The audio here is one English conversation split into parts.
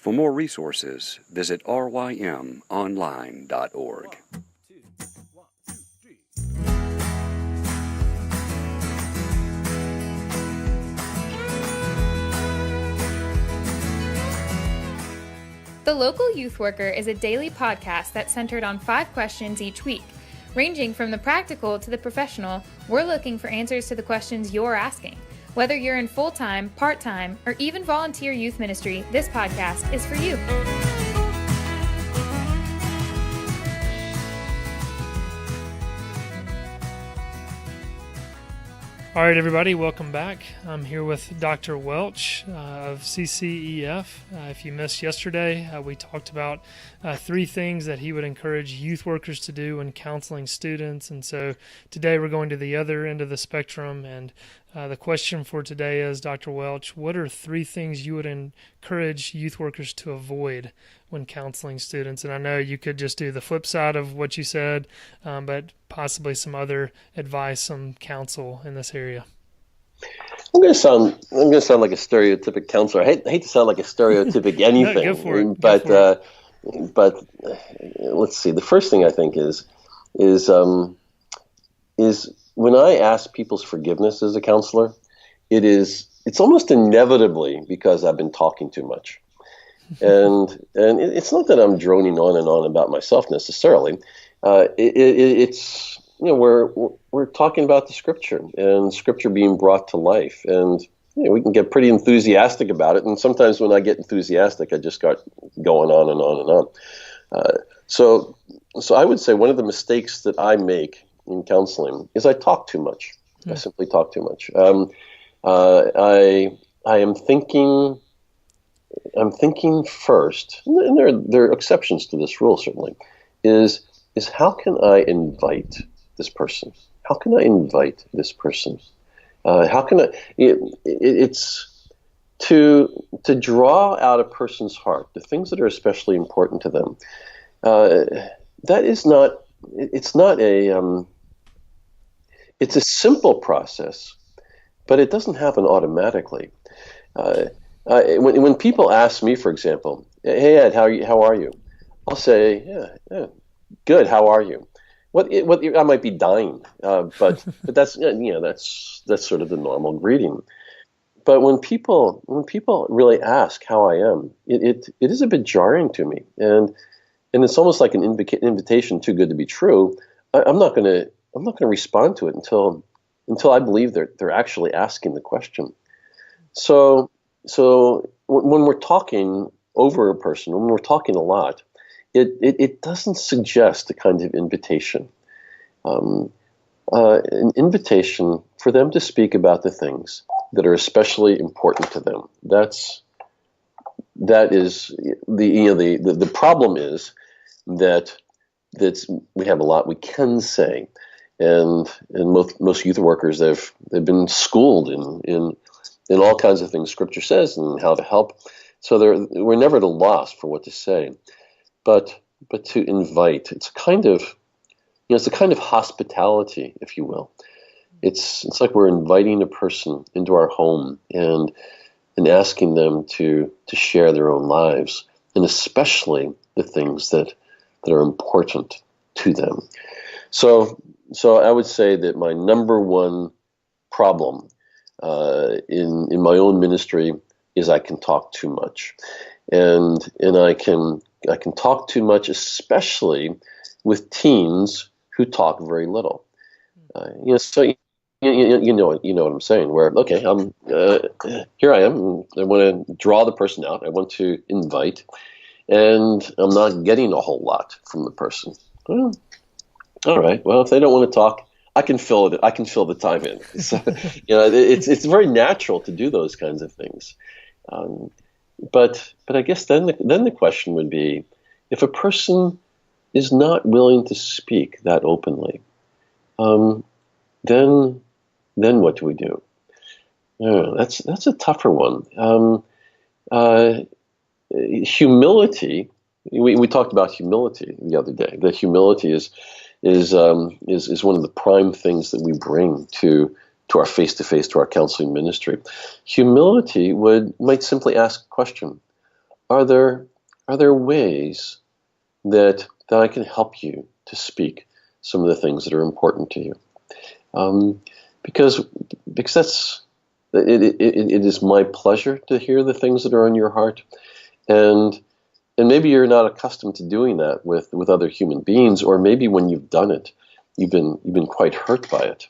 For more resources, visit rymonline.org. The Local Youth Worker is a daily podcast that's centered on 5 questions each week. Ranging from the practical to the professional, we're looking for answers to the questions you're asking. Whether you're in full-time, part-time, or even volunteer youth ministry, this podcast is for you. All right, everybody, welcome back. I'm here with Dr. Welch of CCEF. If you missed yesterday, we talked about 3 things that he would encourage youth workers to do when counseling students. And so today we're going to the other end of the spectrum. And the question for today is, Dr. Welch, what are 3 things you would encourage youth workers to avoid when counseling students? And I know you could just do the flip side of what you said, but possibly some other advice, some counsel in this area. I'm going to sound like a stereotypic counselor. I hate to sound like a stereotypic anything. No, go for it. But let's see. The first thing I think is when I ask people's forgiveness as a counselor, it's almost inevitably because I've been talking too much. And it's not that I'm droning on and on about myself necessarily. It's we're talking about the Scripture and Scripture being brought to life, and we can get pretty enthusiastic about it. And sometimes when I get enthusiastic, I just start going on and on and on. So I would say one of the mistakes that I make in counseling is I talk too much. I simply talk too much. I am thinking. I'm thinking first, and there are exceptions to this rule certainly, is how can I invite this person? How can I invite this person? How can I? It's to draw out a person's heart, the things that are especially important to them. That is not. It's not a. It's a simple process, but it doesn't happen automatically. When people ask me, for example, "Hey Ed, how are you?" I'll say, "Yeah, good. How are you?" What I might be dying, but that's that's sort of the normal greeting. But when people really ask how I am, it is a bit jarring to me, and it's almost like an invitation too good to be true. I'm not going to respond to it until I believe they're actually asking the question. So when we're talking over a person, when we're talking a lot, it doesn't suggest a kind of invitation. An invitation for them to speak about the things that are especially important to them. That is the problem is that we have a lot we can say, and most youth workers they've been schooled in all kinds of things Scripture says and how to help. So we're never at a loss for what to say. But to invite, it's a kind of hospitality, if you will. It's like we're inviting a person into our home and asking them to share their own lives, and especially the things that are important to them. So I would say that my number one problem in my own ministry is I can talk too much, and I can talk too much, especially with teens who talk very little. So you know what I'm saying. Where okay, here I am. I want to draw the person out. I want to invite, and I'm not getting a whole lot from the person. Well, all right. Well, if they don't want to talk, I can fill it. I can fill the time in. So, it's very natural to do those kinds of things. But I guess then the question would be, if a person is not willing to speak that openly, then what do we do? That's a tougher one. Humility. We talked about humility the other day. That humility is one of the prime things that we bring to our face-to-face, to our counseling ministry. Humility might simply ask a question. are there ways that I can help you to speak some of the things that are important to you? Because it is my pleasure to hear the things that are on your heart, and maybe you're not accustomed to doing that with other human beings, or maybe when you've done it, you've been quite hurt by it.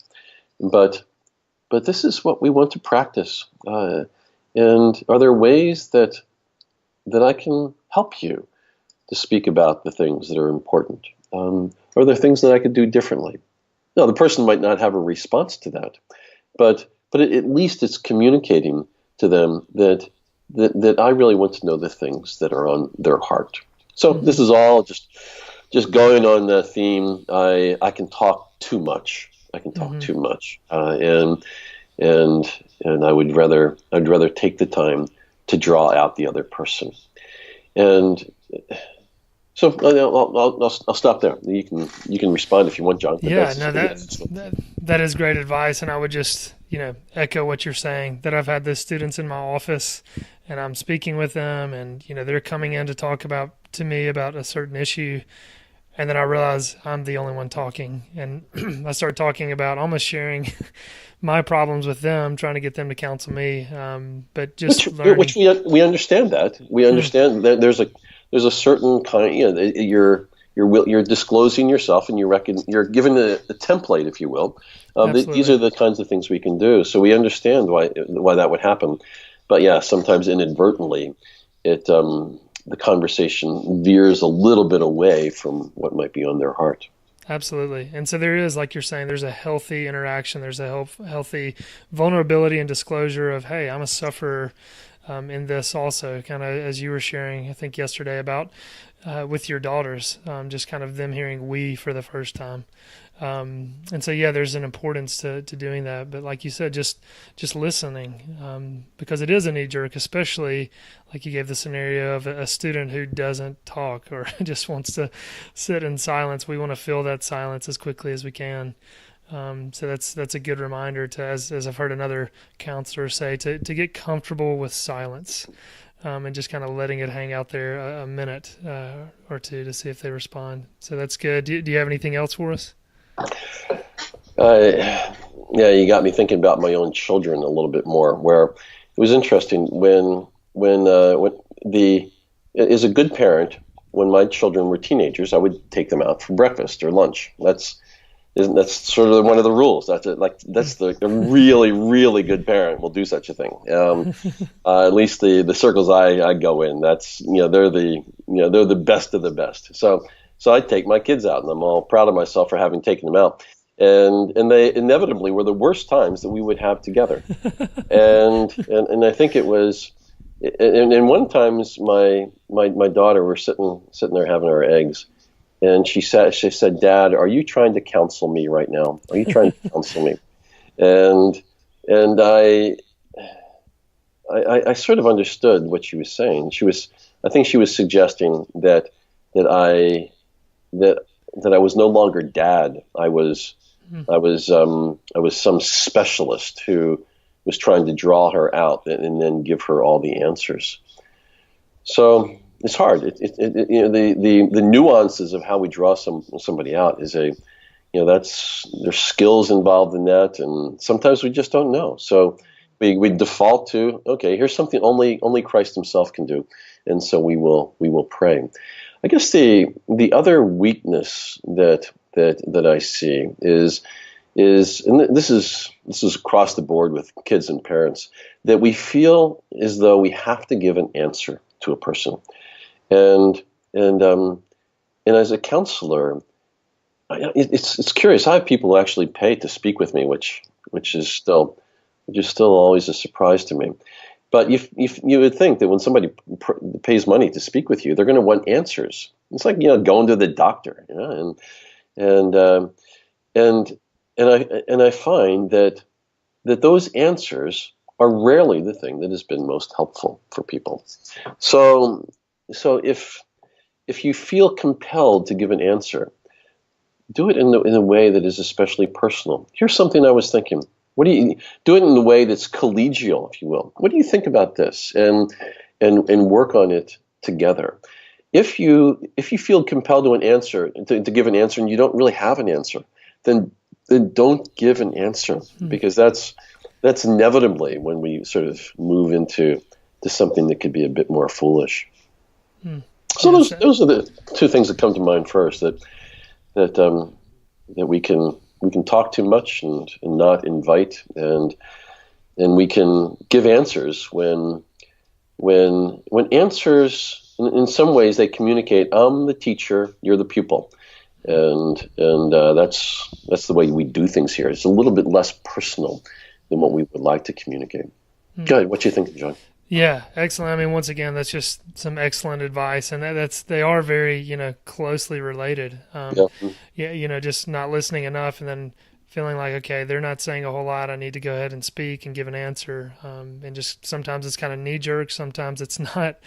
But this is what we want to practice. And are there ways that I can help you to speak about the things that are important? Are there things that I could do differently? Now, the person might not have a response to that, but at least it's communicating to them that I really want to know the things that are on their heart. So this is all just going on the theme. I can talk too much. I can talk too much, and I would rather take the time to draw out the other person. And so I'll stop there. You can respond if you want, John. Yeah, no, that is great advice, and I would just echo what you're saying. That I've had the students in my office, and I'm speaking with them, and they're coming in to talk to me about a certain issue, and then I realize I'm the only one talking, and I start talking about almost sharing my problems with them, trying to get them to counsel me. But just learning. Which we understand that. We understand that there's a certain kind. You're disclosing yourself, and you're given a template, if you will. These are the kinds of things we can do. So we understand why that would happen. But yeah, sometimes inadvertently, the conversation veers a little bit away from what might be on their heart. Absolutely. And so there is, like you're saying, there's a healthy interaction. There's a healthy vulnerability and disclosure of, hey, I'm a sufferer in this also, kind of as you were sharing, I think yesterday about with your daughters, just kind of them hearing we for the first time. And so, yeah, there's an importance to doing that. But like you said, just listening, because it is a knee jerk, especially like you gave the scenario of a student who doesn't talk or just wants to sit in silence. We want to fill that silence as quickly as we can. So that's a good reminder to, as I've heard another counselor say, to get comfortable with silence, and just kind of letting it hang out there a minute or two to see if they respond. So that's good. Do you have anything else for us? Yeah, you got me thinking about my own children a little bit more. Where it was interesting when as a good parent, when my children were teenagers, I would take them out for breakfast or lunch. That's sort of one of the rules. That's the really, really good parent will do such a thing. At least the circles I go in, that's they're the best of the best. So I take my kids out, and I'm all proud of myself for having taken them out. And they inevitably were the worst times that we would have together. and I think it was, and one times my daughter were sitting there having her eggs. And she said, "Dad, are you trying to counsel me right now? Are you trying to counsel me?" And I sort of understood what she was saying. I think she was suggesting that I was no longer dad. I was some specialist who was trying to draw her out and then give her all the answers. So it's hard. The nuances of how we draw somebody out is there's skills involved in that, and sometimes we just don't know. So we default to, okay, here's something only Christ Himself can do, and so we will pray. I guess the other weakness that I see is and this is across the board with kids and parents, that we feel as though we have to give an answer to a person. And as a counselor, it's curious. I have people who actually pay to speak with me, which is still always a surprise to me. But you would think that when somebody pays money to speak with you, they're going to want answers. It's like going to the doctor, and I find that those answers are rarely the thing that has been most helpful for people. So if you feel compelled to give an answer, do it in a way that is especially personal. Here's something I was thinking. Do it in a way that's collegial, if you will. What do you think about this? And work on it together. If you feel compelled to give an answer and you don't really have an answer, then don't give an answer, because that's inevitably when we sort of move into something that could be a bit more foolish. So those are the two things that come to mind first, that we can talk too much and not invite, and we can give answers when answers, in some ways, they communicate, I'm the teacher, you're the pupil, and that's the way we do things here. It's a little bit less personal than what we would like to communicate. Good. What do you think, John? Yeah, excellent. I mean, once again, that's just some excellent advice, and they are very, closely related. Yeah, just not listening enough, and then feeling like, okay, they're not saying a whole lot, I need to go ahead and speak and give an answer. And just sometimes it's kind of knee-jerk, sometimes it's not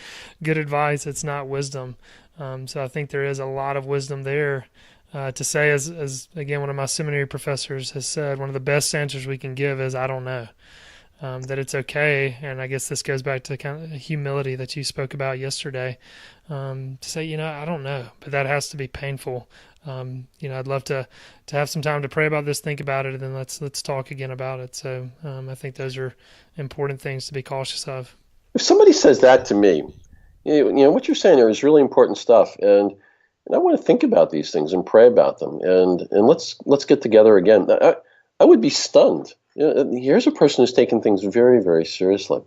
good advice, it's not wisdom. So I think there is a lot of wisdom there to say, as again, one of my seminary professors has said, one of the best answers we can give is, I don't know. That it's okay, and I guess this goes back to kind of humility that you spoke about yesterday, to say, I don't know, but that has to be painful. I'd love to have some time to pray about this, think about it, and then let's talk again about it. So I think those are important things to be cautious of. If somebody says that to me, what you're saying there is really important stuff, and I want to think about these things and pray about them, and let's get together again. I would be stunned. Here's a person who's taken things very, very seriously.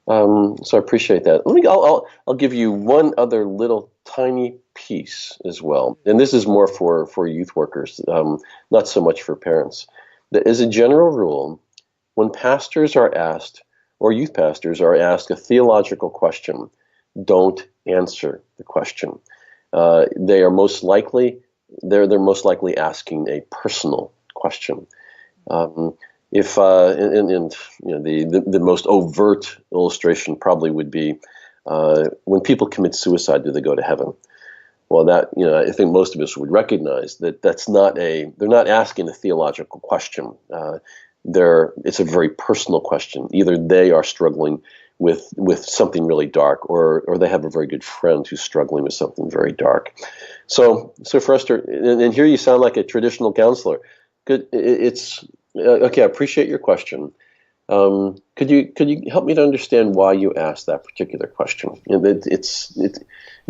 So I appreciate that. I'll give you one other little tiny piece as well, and this is more for youth workers, not so much for parents. That as a general rule, when pastors are asked, or youth pastors are asked, a theological question, don't answer the question. They're most likely asking a personal question. If the most overt illustration probably would be when people commit suicide, do they go to heaven? Well, that I think most of us would recognize that they're not asking a theological question. It's a very personal question. Either they are struggling with something really dark, or they have a very good friend who's struggling with something very dark. So for us to, and here you sound like a traditional counselor. Good. Okay, I appreciate your question. Could you help me to understand why you asked that particular question? It's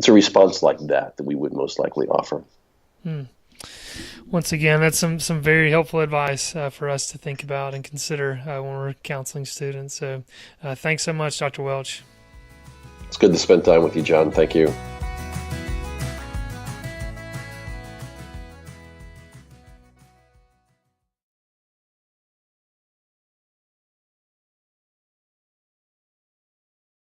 a response like that we would most likely offer. Once again, that's some very helpful advice for us to think about and consider when we're counseling students. So thanks so much, Dr. Welch. It's good to spend time with you, John. Thank you.